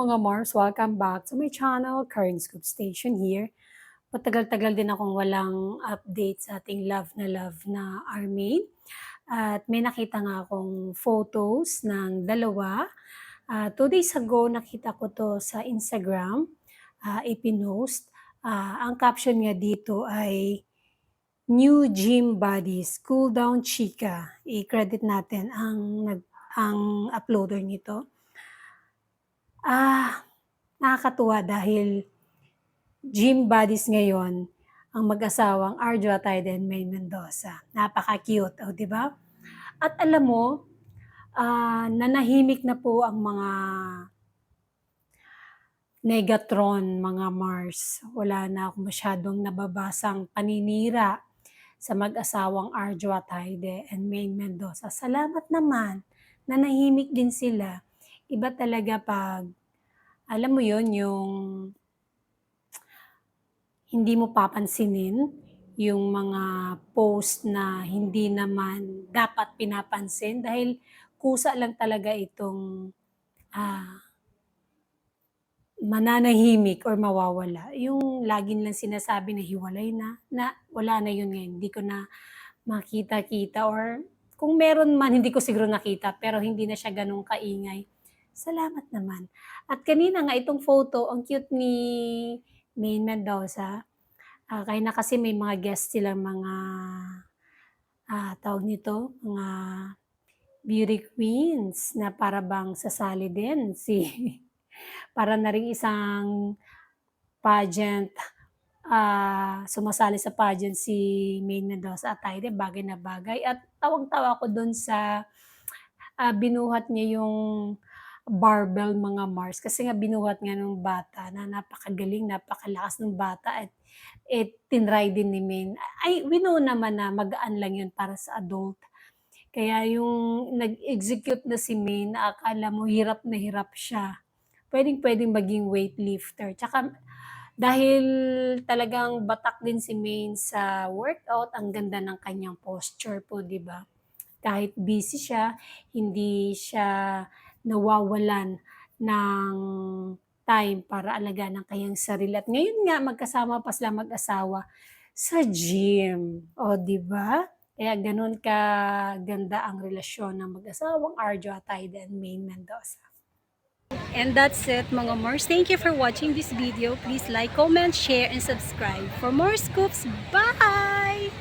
mga Mars, welcome back to my channel, Karen Scoop Station here. Matagal-tagal din akong walang update sa ating love na Army. At may nakita nga akong photos ng dalawa. 2 days ago nakita ko to sa Instagram, ipinost. Ang caption nga dito ay New Gym Bodies, Cool Down Chica. I-credit natin ang uploader nito. Nakakatuwa dahil gym buddies ngayon ang mag-asawang Ardua Atayde and Maine Mendoza. Napaka-cute, oh, 'di ba? At alam mo, nanahimik na po ang mga Negatron, mga Mars. Wala na akong masyadong nababasang paninira sa mag-asawang Ardua Atayde and Maine Mendoza. Salamat naman, nanahimik din sila. Iba talaga pag alam mo yon yung hindi mo papansinin yung mga post na hindi naman dapat pinapansin dahil kusa lang talaga itong mananahimik or mawawala. Yung lagi nilang sinasabi na hiwalay na wala na yun ngayon. Hindi ko na makita-kita or kung meron man, hindi ko siguro nakita pero hindi na siya ganun kaingay. Salamat naman. At kanina nga itong photo, ang cute ni Maine Mendoza. Kaya na kasi may mga guest silang mga, tawag nito, mga beauty queens na para bang sasali din para na ring isang pageant, sumasali sa pageant si Maine Mendoza Atayde, bagay na bagay at tawang-tawa ko dun sa binuhat niya yung barbell, mga Mars, kasi nga binuhat nga nung bata na napakagaling, napakalakas ng bata at tinry din ni Maine. We know naman na magaan lang yun para sa adult. Kaya yung nag-execute na si Maine na akala mo hirap na hirap siya, puwedeng-puwedeng maging weightlifter. Tsaka dahil talagang batak din si Maine sa workout, ang ganda ng kanyang posture po, 'di ba? Kahit busy siya, hindi siya nawawalan ng time para alagaan ang kanyang sarili. At ngayon nga magkasama pa silang mag-asawa sa gym, oh, 'di ba? Kaya gano'n kaganda ang relasyon ng mag-asawang Ardua Atayde and Maine Mendoza. And that's it, mga Mars. Thank you for watching this video. Please like, comment, share, and subscribe for more scoops. Bye!